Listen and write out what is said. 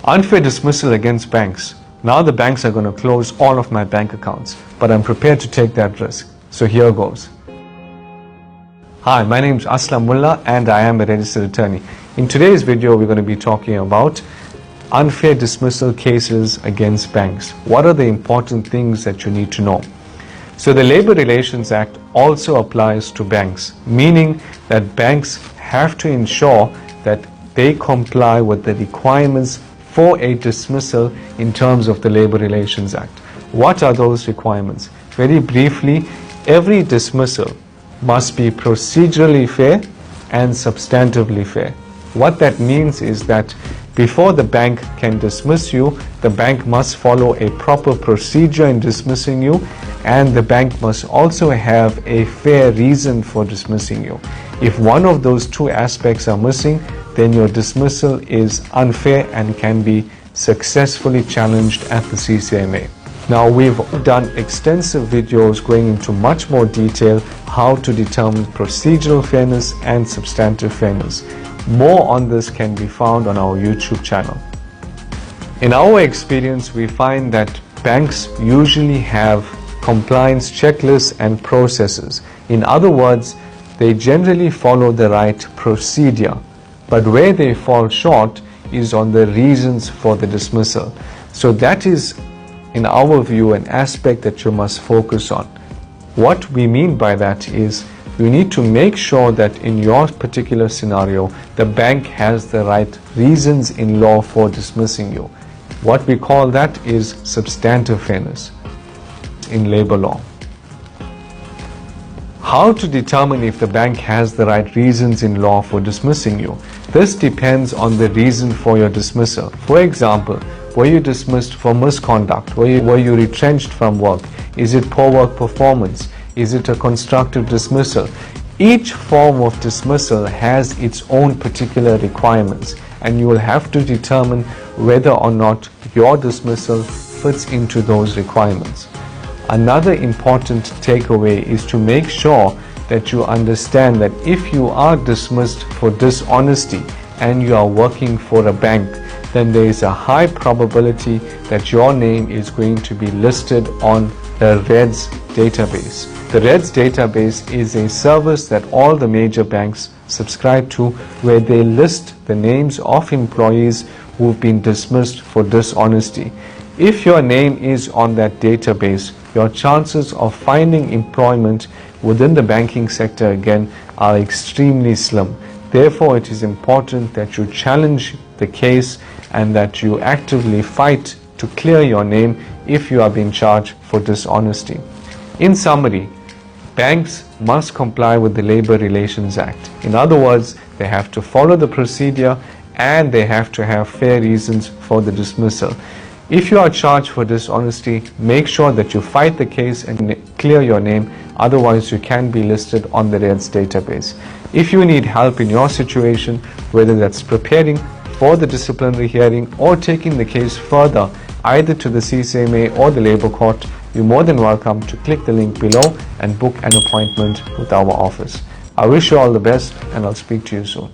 Unfair dismissal against banks. Now the banks are going to close all of my bank accounts, but I'm prepared to take that risk. So here goes. Hi, my name is Aslam Mullah and I am a registered attorney. In today's video, we're going to be talking about unfair dismissal cases against banks. What are the important things that you need to know? So the Labor Relations Act also applies to banks, meaning that banks have to ensure that they comply with the requirements for a dismissal in terms of the Labor Relations Act. What are those requirements? Very briefly, every dismissal must be procedurally fair and substantively fair. What that means is that before the bank can dismiss you, the bank must follow a proper procedure in dismissing you, and the bank must also have a fair reason for dismissing you. If one of those two aspects are missing, then your dismissal is unfair and can be successfully challenged at the CCMA. Now, we've done extensive videos going into much more detail how to determine procedural fairness and substantive fairness. More on this can be found on our YouTube channel. In our experience, we find that banks usually have compliance checklists and processes. In other words, they generally follow the right procedure, but where they fall short is on the reasons for the dismissal. So that is, in our view, an aspect that you must focus on. What we mean by that is you need to make sure that in your particular scenario, the bank has the right reasons in law for dismissing you. What we call that is substantive fairness in labor law. How to determine if the bank has the right reasons in law for dismissing you? This depends on the reason for your dismissal. For example, were you dismissed for misconduct? Were you retrenched from work? Is it poor work performance? Is it a constructive dismissal? Each form of dismissal has its own particular requirements, and you will have to determine whether or not your dismissal fits into those requirements. Another important takeaway is to make sure that you understand that if you are dismissed for dishonesty and you are working for a bank, then there is a high probability that your name is going to be listed on the REDS database. The REDS database is a service that all the major banks subscribe to, where they list the names of employees who have been dismissed for dishonesty. If your name is on that database, your chances of finding employment within the banking sector again are extremely slim. Therefore, it is important that you challenge the case and that you actively fight to clear your name if you are being charged for dishonesty. In summary, banks must comply with the Labor Relations Act. In other words, they have to follow the procedure and they have to have fair reasons for the dismissal. If you are charged for dishonesty, make sure that you fight the case and clear your name, otherwise you can be listed on the REDS database. If you need help in your situation, whether that's preparing for the disciplinary hearing or taking the case further, either to the CCMA or the Labour Court, you're more than welcome to click the link below and book an appointment with our office. I wish you all the best and I'll speak to you soon.